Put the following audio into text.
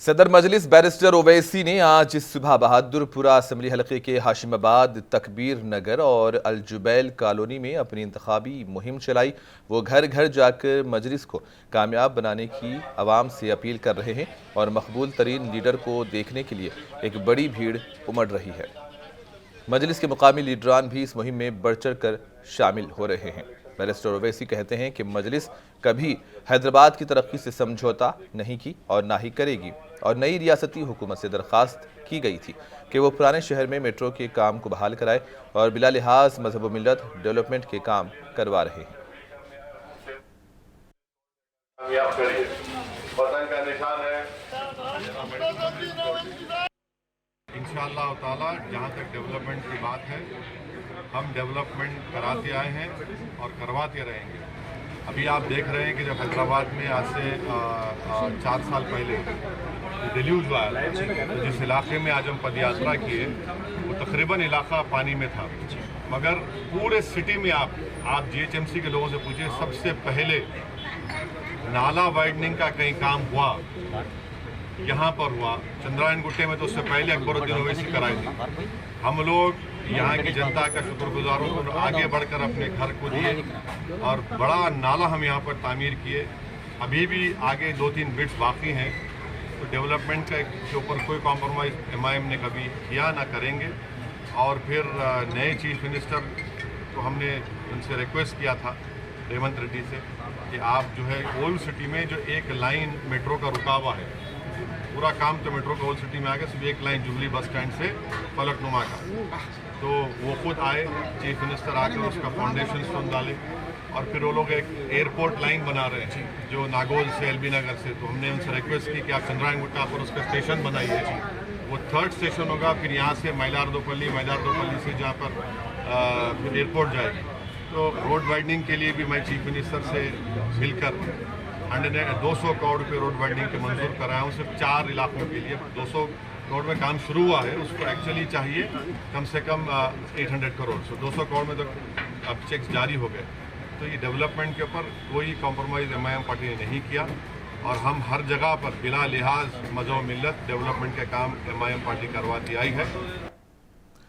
सदर मजलिस बैरिस्टर ओवैसी ने आज सुबह बहादुरपुरा असम्बली हलके के हाशिमाबाद, तकबीर नगर और अलजुबैल कॉलोनी में अपनी इंतखाबी मुहिम चलाई। वो घर घर जाकर मजलिस को कामयाब बनाने की आवाम से अपील कर रहे हैं और मकबूल तरीन लीडर को देखने के लिए एक बड़ी भीड़ उमड़ रही है। मजलिस के मुकामी लीडरान भी इस मुहिम में बढ़ चढ़ कर शामिल हो रहे हैं। बैरिस्टर ओवैसी कहते हैं कि मजलिस कभी हैदराबाद की तरक्की से समझौता नहीं की और ना ही करेगी और नई रियासती हुकूमत से दरख्वास्त की गई थी कि वो पुराने शहर में मेट्रो के काम को बहाल कराए और बिला लिहाज मजहब व मिल्लत डेवलपमेंट के काम करवा रहे हैं। इंशाअल्लाह ताला जहाँ तक डेवलपमेंट की बात है, हम डेवलपमेंट कराते आए हैं और करवाते रहेंगे। अभी आप देख रहे हैं कि जब हैदराबाद में आज से 4 साल पहले डिल्यूज आया तो जिस इलाके में आज हम पदयात्रा किए वो तकरीबन इलाका पानी में था, मगर पूरे सिटी में आप जीएचएमसी के लोगों से पूछिए, सबसे पहले नाला वाइडनिंग का कहीं काम हुआ यहाँ पर हुआ। चंद्रायन गुट्टे में तो उससे पहले अकबरुद्दीन ओवैसी कराई थी। हम लोग यहाँ की जनता का शुक्रगुजार हूँ, आगे बढ़कर अपने घर को दिए और बड़ा नाला हम यहाँ पर तामीर किए। अभी भी आगे 2-3 बिट्स बाकी हैं, तो डेवलपमेंट के ऊपर कोई कॉम्प्रोमाइज़ एमआईएम ने कभी किया ना करेंगे। और फिर नए चीफ मिनिस्टर को हमने उनसे रिक्वेस्ट किया था, रेवंत रेड्डी से, कि आप जो है ओल्ड सिटी में जो एक लाइन मेट्रो का रुका हुआ है, पूरा काम तो मेट्रो का ओल्ड सिटी में आ गया, सिर्फ एक लाइन जुबली बस स्टैंड से फलकनुमा का, तो वो खुद आए, चीफ मिनिस्टर आकर उसका फाउंडेशन स्टोन डाले और फिर वो लोग एक एयरपोर्ट लाइन बना रहे हैं जो नागौल से एलबी नगर से। तो हमने उनसे रिक्वेस्ट की कि आप चंद्रायन गुट्टा पर उसका स्टेशन बनाइए, वो 3rd स्टेशन होगा। फिर यहाँ से मैलारदोपल्ली से जहाँ पर फिर एयरपोर्ट जाएगी। तो रोड वाइडनिंग के लिए भी मैं चीफ मिनिस्टर से मिलकर 200 करोड़ रुपये रोड वाइडनिंग के मंजूर कराया हूँ, सिर्फ 4 इलाकों के लिए। 200 करोड़ में काम शुरू हुआ है, उसको एक्चुअली चाहिए कम से कम 800 करोड़। सो 200 करोड़ में तो अब चेक्स जारी हो गए। तो ये डेवलपमेंट के ऊपर कोई कॉम्प्रोमाइज़ एमआईएम पार्टी ने नहीं किया और हम हर जगह पर बिला लिहाज मजहब मिल्लत डेवलपमेंट के काम एमआईएम पार्टी करवाती आई है।